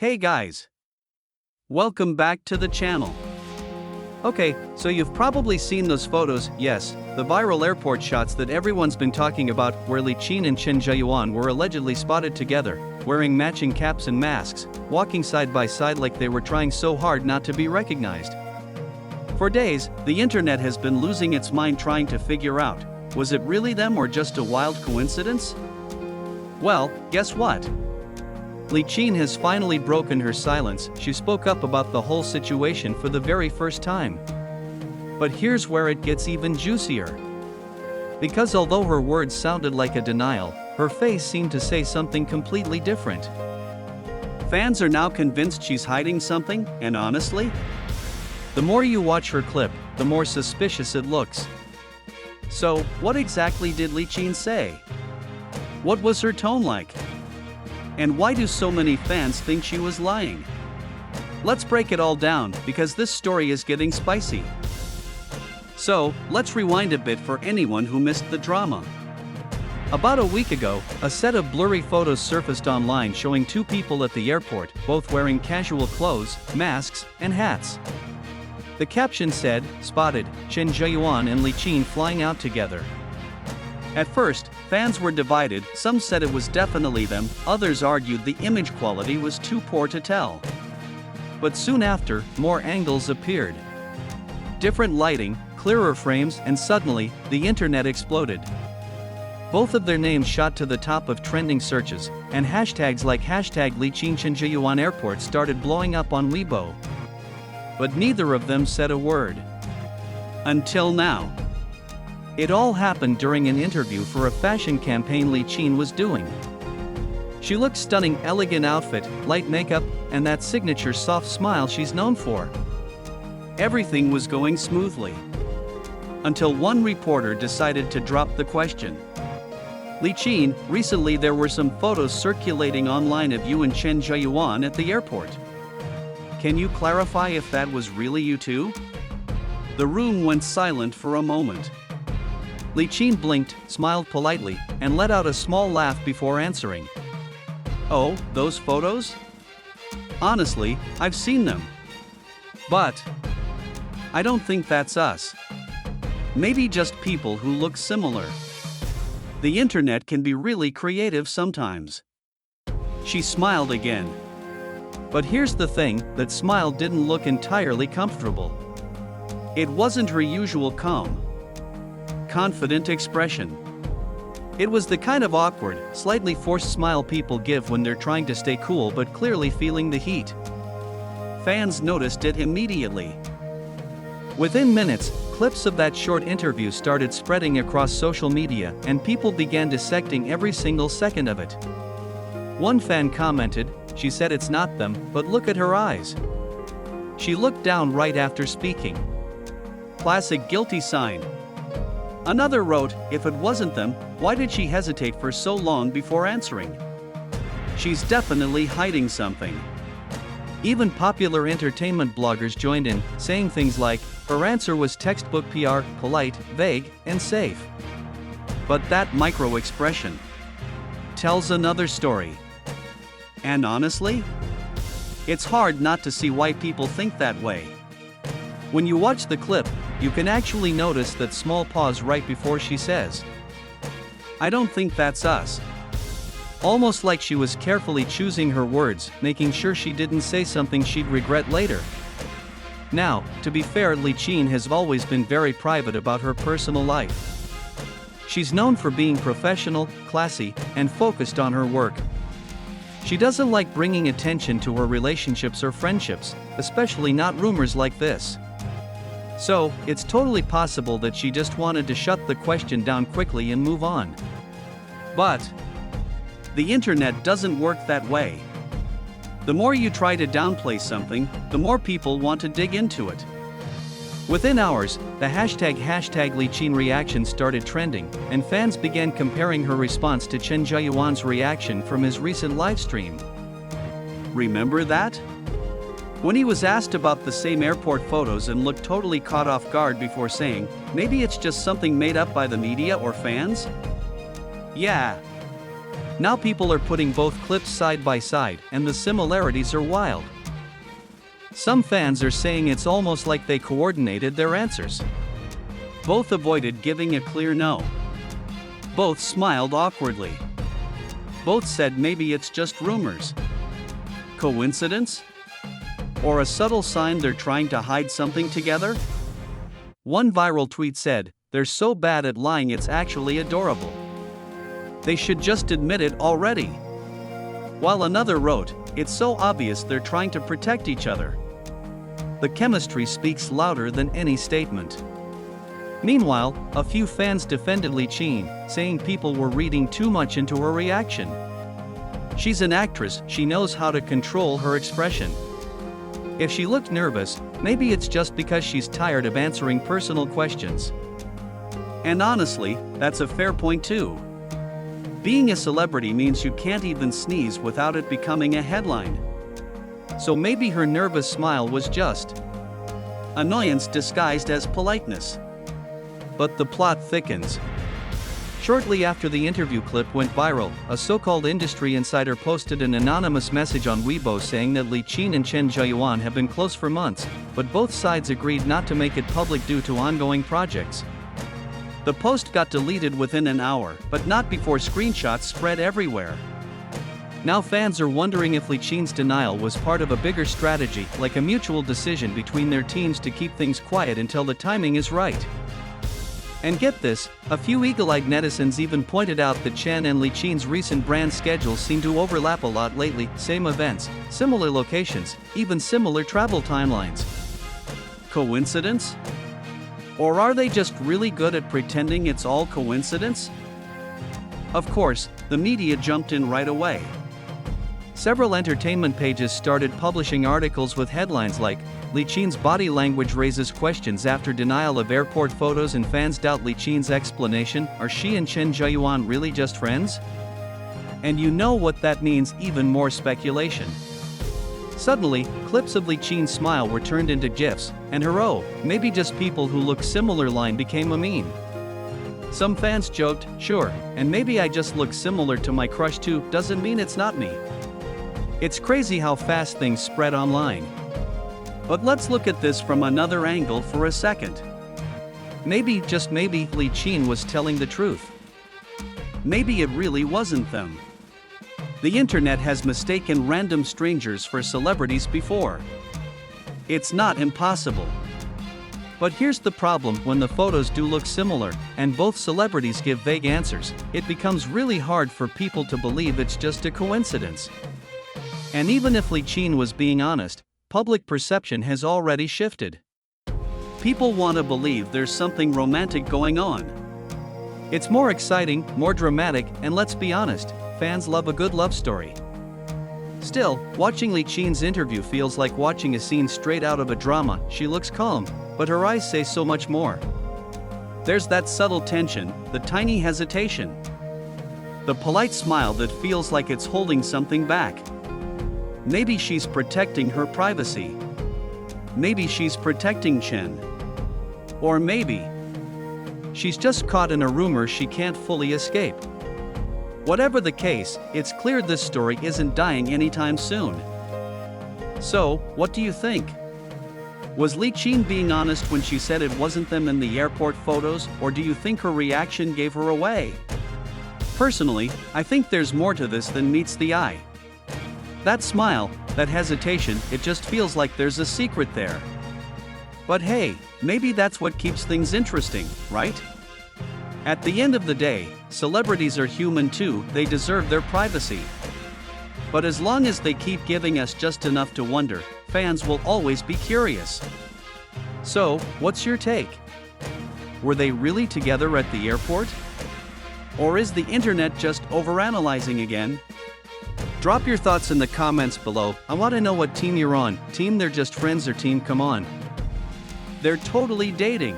Hey guys! Welcome back to the channel. Okay, so you've probably seen those photos, yes, the viral airport shots that everyone's been talking about, where Li Qin and Chen Zheyuan were allegedly spotted together, wearing matching caps and masks, walking side by side like they were trying so hard not to be recognized. For days, the internet has been losing its mind trying to figure out, was it really them or just a wild coincidence? Well, guess what? Li Qin has finally broken her silence. She spoke up about the whole situation for the very first time. But here's where it gets even juicier. Because although her words sounded like a denial, her face seemed to say something completely different. Fans are now convinced she's hiding something, and honestly, the more you watch her clip, the more suspicious it looks. So, what exactly did Li Qin say? What was her tone like? And why do so many fans think she was lying? Let's break it all down, because this story is getting spicy. So, let's rewind a bit for anyone who missed the drama. About a week ago, a set of blurry photos surfaced online showing two people at the airport, both wearing casual clothes, masks, and hats. The caption said, "Spotted, Chen Zheyuan and Li Qin flying out together." At first, fans were divided. Some said it was definitely them, others argued the image quality was too poor to tell. But soon after, more angles appeared. Different lighting, clearer frames, and suddenly, the internet exploded. Both of their names shot to the top of trending searches, and hashtags like hashtag Li Qin Chen Zheyuan Airport started blowing up on Weibo. But neither of them said a word. Until now. It all happened during an interview for a fashion campaign Li Qin was doing. She looked stunning, elegant outfit, light makeup, and that signature soft smile she's known for. Everything was going smoothly. Until one reporter decided to drop the question. Li Qin, recently there were some photos circulating online of you and Chen Zheyuan at the airport. Can you clarify if that was really you two? The room went silent for a moment. Li Qin blinked, smiled politely, and let out a small laugh before answering. "Oh, those photos? Honestly, I've seen them. But I don't think that's us. Maybe just people who look similar. The internet can be really creative sometimes." She smiled again. But here's the thing, that smile didn't look entirely comfortable. It wasn't her usual calm, confident expression. It was the kind of awkward, slightly forced smile people give when they're trying to stay cool but clearly feeling the heat. Fans noticed it immediately. Within minutes, clips of that short interview started spreading across social media, and people began dissecting every single second of it. One fan commented, "She said it's not them, but look at her eyes. She looked down right after speaking. Classic guilty sign." Another wrote, "If it wasn't them, why did she hesitate for so long before answering? She's definitely hiding something." Even popular entertainment bloggers joined in, saying things like, "Her answer was textbook PR, polite, vague, and safe." But that micro-expression tells another story. And honestly, it's hard not to see why people think that way. When you watch the clip, you can actually notice that small pause right before she says, "I don't think that's us." Almost like she was carefully choosing her words, making sure she didn't say something she'd regret later. Now, to be fair, Li Qin has always been very private about her personal life. She's known for being professional, classy, and focused on her work. She doesn't like bringing attention to her relationships or friendships, especially not rumors like this. So, it's totally possible that she just wanted to shut the question down quickly and move on. But the internet doesn't work that way. The more you try to downplay something, the more people want to dig into it. Within hours, the hashtag Li Qin reaction started trending, and fans began comparing her response to Chen Zheyuan's reaction from his recent livestream. Remember that? When he was asked about the same airport photos and looked totally caught off guard before saying, "Maybe it's just something made up by the media or fans?" Yeah. Now people are putting both clips side by side, and the similarities are wild. Some fans are saying it's almost like they coordinated their answers. Both avoided giving a clear no. Both smiled awkwardly. Both said maybe it's just rumors. Coincidence? Or a subtle sign they're trying to hide something together? One viral tweet said, "They're so bad at lying it's actually adorable. They should just admit it already." While another wrote, "It's so obvious they're trying to protect each other." The chemistry speaks louder than any statement. Meanwhile, a few fans defended Li Qin, saying people were reading too much into her reaction. She's an actress, she knows how to control her expression. If she looked nervous, maybe it's just because she's tired of answering personal questions. And honestly, that's a fair point too. Being a celebrity means you can't even sneeze without it becoming a headline. So maybe her nervous smile was just annoyance disguised as politeness. But the plot thickens. Shortly after the interview clip went viral, a so-called industry insider posted an anonymous message on Weibo saying that Li Qin and Chen Zhiyuan have been close for months, but both sides agreed not to make it public due to ongoing projects. The post got deleted within an hour, but not before screenshots spread everywhere. Now fans are wondering if Li Qin's denial was part of a bigger strategy, like a mutual decision between their teams to keep things quiet until the timing is right. And get this, a few eagle-eyed netizens even pointed out that Chen and Li Qin's recent brand schedules seem to overlap a lot lately, same events, similar locations, even similar travel timelines. Coincidence? Or are they just really good at pretending it's all coincidence? Of course, the media jumped in right away. Several entertainment pages started publishing articles with headlines like, "Li Qin's body language raises questions after denial of airport photos and fans doubt Li Qin's explanation, are she and Chen Zhiyuan really just friends?" And you know what that means, even more speculation. Suddenly, clips of Li Qin's smile were turned into GIFs, and her "oh, maybe just people who look similar" line became a meme. Some fans joked, "Sure, and maybe I just look similar to my crush too, doesn't mean it's not me." It's crazy how fast things spread online. But let's look at this from another angle for a second. Maybe, just maybe, Li Qin was telling the truth. Maybe it really wasn't them. The internet has mistaken random strangers for celebrities before. It's not impossible. But here's the problem: when the photos do look similar, and both celebrities give vague answers, it becomes really hard for people to believe it's just a coincidence. And even if Li Qin was being honest, public perception has already shifted. People want to believe there's something romantic going on. It's more exciting, more dramatic, and let's be honest, fans love a good love story. Still, watching Li Qin's interview feels like watching a scene straight out of a drama. She looks calm, but her eyes say so much more. There's that subtle tension, the tiny hesitation, the polite smile that feels like it's holding something back. Maybe she's protecting her privacy. Maybe she's protecting Chen. Or maybe she's just caught in a rumor she can't fully escape. Whatever the case, it's clear this story isn't dying anytime soon. So, what do you think? Was Li Qin being honest when she said it wasn't them in the airport photos, or do you think her reaction gave her away? Personally, I think there's more to this than meets the eye. That smile, that hesitation, it just feels like there's a secret there. But hey, maybe that's what keeps things interesting, right? At the end of the day, celebrities are human too, they deserve their privacy. But as long as they keep giving us just enough to wonder, fans will always be curious. So, what's your take? Were they really together at the airport? Or is the internet just overanalyzing again? Drop your thoughts in the comments below. I want to know what team you're on. Team they're just friends or team come on, they're totally dating?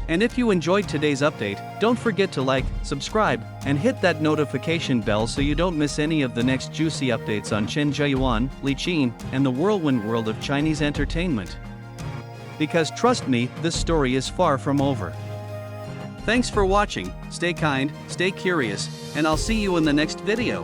And if you enjoyed today's update, don't forget to like, subscribe, and hit that notification bell so you don't miss any of the next juicy updates on Chen Zhiyuan, Li Qin, and the whirlwind world of Chinese entertainment. Because trust me, this story is far from over. Thanks for watching, stay kind, stay curious, and I'll see you in the next video.